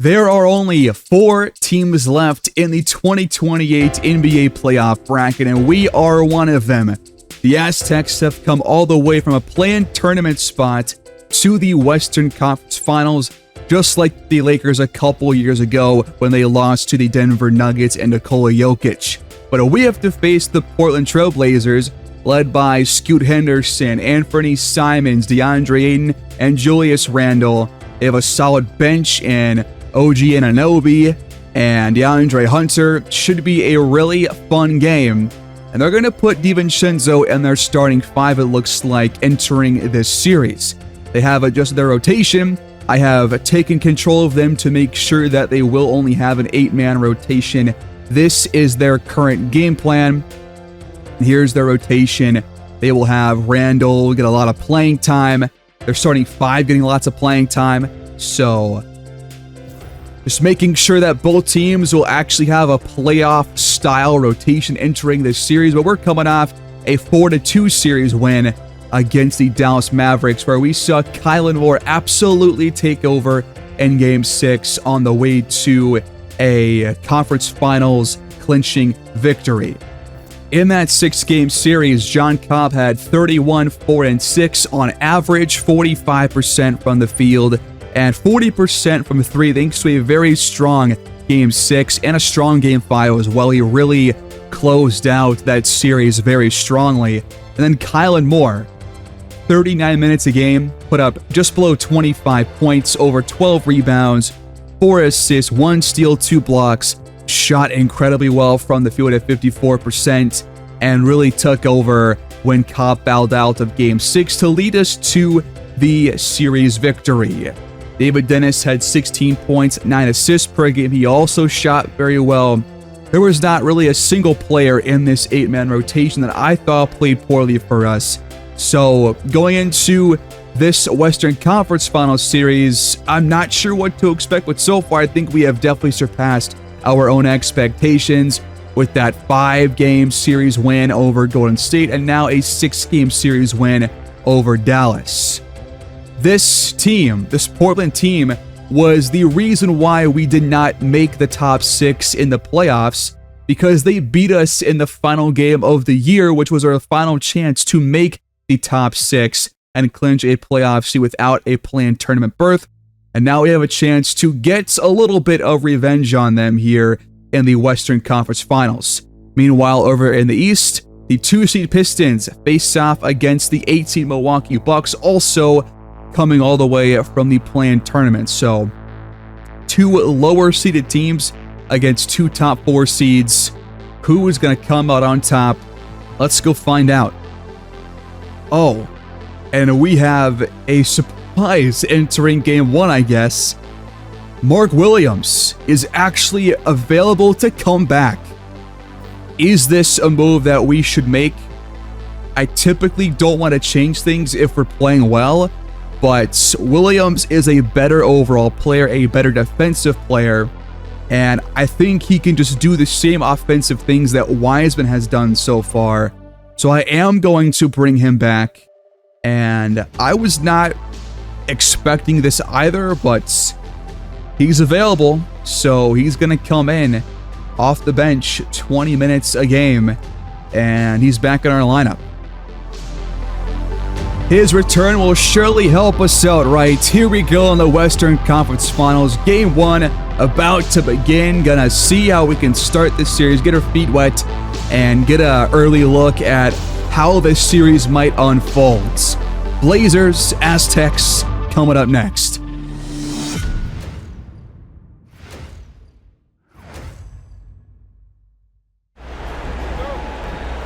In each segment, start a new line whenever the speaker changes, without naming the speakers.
There are only 4 teams left in the 2028 NBA playoff bracket, and we are one of them. The Aztecs have come all the way from a play-in tournament spot to the Western Conference Finals, just like the Lakers a couple years ago when they lost to the Denver Nuggets and Nikola Jokic. But we have to face the Portland Trail Blazers, led by Scoot Henderson, Anthony Simons, DeAndre Ayton, and Julius Randle. They have a solid bench in OG Anunoby and DeAndre Hunter. Should be a really fun game. And they're going to put DiVincenzo in their starting 5, it looks like, entering this series. They have adjusted their rotation. I have taken control of them to make sure that they will only have an 8-man rotation. This is their current game plan. Here's their rotation. They will have Randle get a lot of playing time. They're starting 5 getting lots of playing time. So just making sure that both teams will actually have a playoff-style rotation entering this series. But we're coming off a 4-2 series win against the Dallas Mavericks, where we saw Kylan Moore absolutely take over in Game 6 on the way to a conference finals clinching victory. In that 6-game series, John Cobb had 31, 4, and 6 on average, 45% from the field, and 40% from 3, thanks to a very strong Game 6 and a strong Game 5 as well. He really closed out that series very strongly. And then Kylan Moore, 39 minutes a game, put up just below 25 points, over 12 rebounds, 4 assists, 1 steal, 2 blocks, shot incredibly well from the field at 54%, and really took over when Cobb fouled out of Game 6 to lead us to the series victory. David Dennis had 16 points, 9 assists per game. He also shot very well. There was not really a single player in this 8-man rotation that I thought played poorly for us. So going into this Western Conference Finals series, I'm not sure what to expect, but so far I think we have definitely surpassed our own expectations with that 5-game series win over Golden State and now a 6-game series win over Dallas. This team, this Portland team, was the reason why we did not make the top 6 in the playoffs, because they beat us in the final game of the year, which was our final chance to make the top 6 and clinch a playoff seed without a planned tournament berth. And now we have a chance to get a little bit of revenge on them here in the Western Conference Finals. Meanwhile, over in the East, the 2-seed Pistons face off against the 8-seed Milwaukee Bucks, also coming all the way from the planned tournament. So 2 lower-seeded teams against 2 top 4 seeds. Who is going to come out on top? Let's go find out. Oh, and we have a surprise entering Game 1, I guess. Mark Williams is actually available to come back. Is this a move that we should make? I typically don't want to change things if we're playing well, but Williams is a better overall player, a better defensive player, and I think he can just do the same offensive things that Wiseman has done so far. So I am going to bring him back, and I was not expecting this either, but he's available, so he's going to come in off the bench 20 minutes a game, and he's back in our lineup. His return will surely help us out, right? Here we go in the Western Conference Finals. Game 1 about to begin. Gonna see how we can start this series, get our feet wet, and get an early look at how this series might unfold. Blazers, Aztecs, coming up next.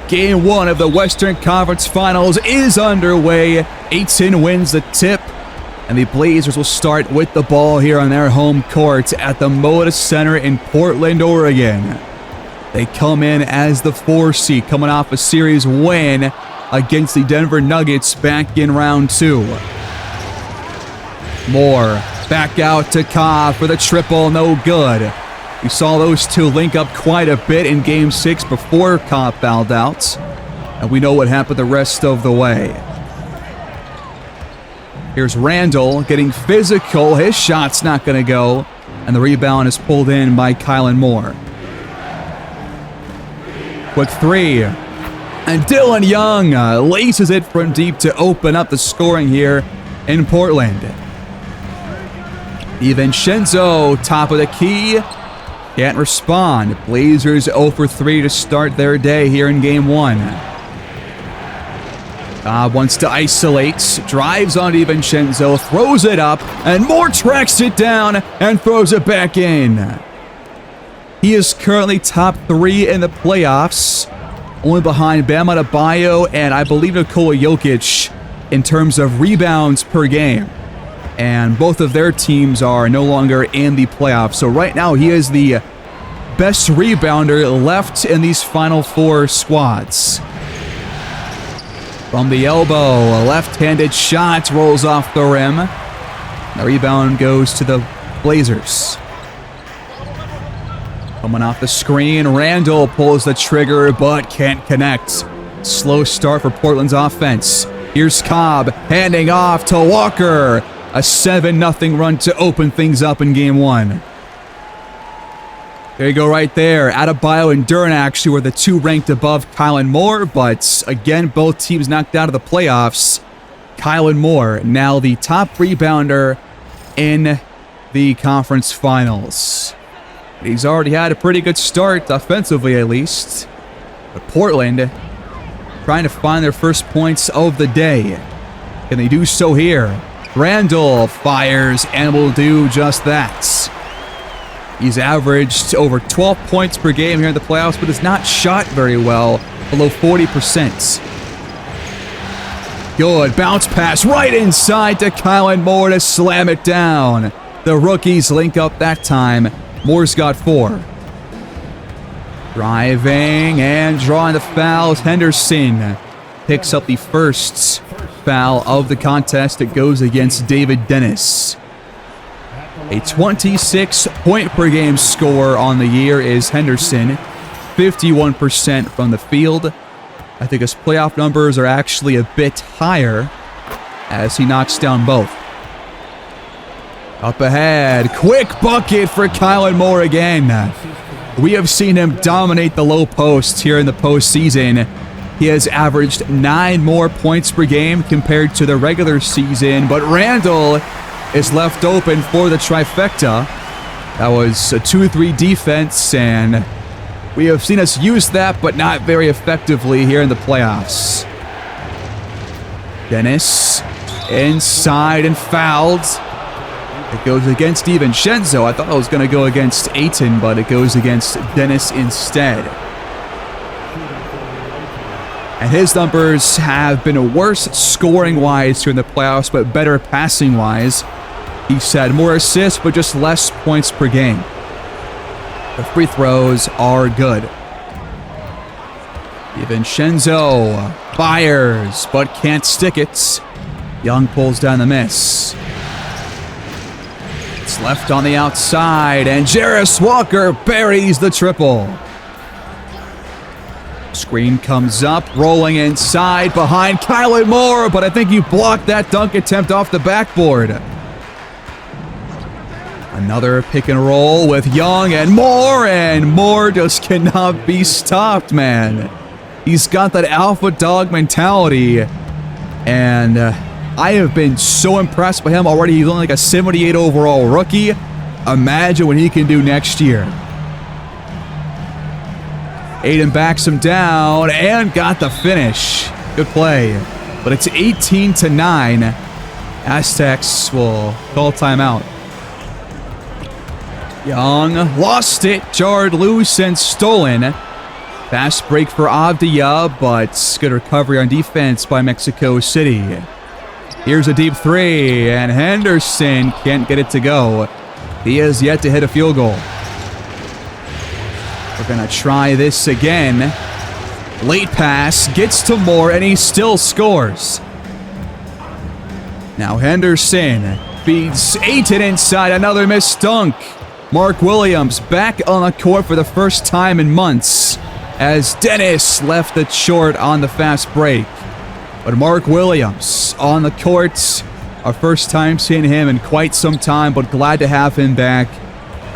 Game 1 of the Western Conference Finals is underway. Ayton wins the tip, and the Blazers will start with the ball here on their home court at the Moda Center in Portland, Oregon. They come in as the 4 seed, coming off a series win against the Denver Nuggets back in round 2. Moore back out to Cobb for the triple, no good. We saw those two link up quite a bit in Game 6 before Cobb fouled out, and we know what happened the rest of the way. Here's Randle getting physical. His shot's not going to go. And the rebound is pulled in by Kylan Moore. Quick three. And Dylan Young laces it from deep to open up the scoring here in Portland. DiVincenzo, top of the key. Can't respond. Blazers 0 for 3 to start their day here in game 1. Cobb wants to isolate. Drives on DiVincenzo. Throws it up. And Moore tracks it down and throws it back in. He is currently top 3 in the playoffs. Only behind Bam Adebayo and I believe Nikola Jokic in terms of rebounds per game. And both of their teams are no longer in the playoffs. So right now he is the best rebounder left in these final 4 squads. From the elbow, a left-handed shot rolls off the rim. The rebound goes to the Blazers. Coming off the screen, Randall pulls the trigger but can't connect. Slow start for Portland's offense. Here's Cobb handing off to Walker. A 7-0 run to open things up in game 1. There you go right there. Adebayo and Duren actually were the 2 ranked above Kylan Moore, but again, both teams knocked out of the playoffs. Kylan Moore, now the top rebounder in the conference finals. He's already had a pretty good start, offensively at least. But Portland trying to find their first points of the day. Can they do so here? Randall fires and will do just that. He's averaged over 12 points per game here in the playoffs, but has not shot very well, below 40%. Good bounce pass right inside to Kylan Moore to slam it down. The rookies link up that time. Moore's got 4. Driving and drawing the fouls. Henderson picks up the first foul of the contest. It goes against David Dennis. A 26-point-per-game scorer on the year is Henderson. 51% from the field. I think his playoff numbers are actually a bit higher as he knocks down both. Up ahead, quick bucket for Kylan Moore again. We have seen him dominate the low post here in the postseason. He has averaged 9 more points per game compared to the regular season, but Randall is left open for the trifecta. That was a 2-3 defense, and we have seen us use that, but not very effectively here in the playoffs. Dennis inside and fouled. It goes against DiVincenzo. I thought it was going to go against Ayton, but it goes against Dennis instead. And his numbers have been worse scoring-wise here in the playoffs, but better passing-wise. He's had more assists, but just less points per game. The free throws are good. DiVincenzo fires, but can't stick it. Young pulls down the miss. It's left on the outside, and Jarris Walker buries the triple. Screen comes up, rolling inside behind Kylan Moore, but I think you blocked that dunk attempt off the backboard. Another pick and roll with Young and Moore just cannot be stopped, man. He's got that alpha dog mentality, and I have been so impressed by him already. He's only like a 78 overall rookie. Imagine what he can do next year. Aiden backs him down and got the finish. Good play. But it's 18-9. Aztecs will call timeout. Young lost it. Jarred loose and stolen. Fast break for Avdia, but good recovery on defense by Mexico City. Here's a deep 3, and Henderson can't get it to go. He has yet to hit a field goal. We're going to try this again. Late pass, gets to Moore, and he still scores. Now Henderson feeds Ayton inside, another missed dunk. Mark Williams back on the court for the first time in months as Dennis left it short on the fast break. But Mark Williams on the court, our first time seeing him in quite some time, but glad to have him back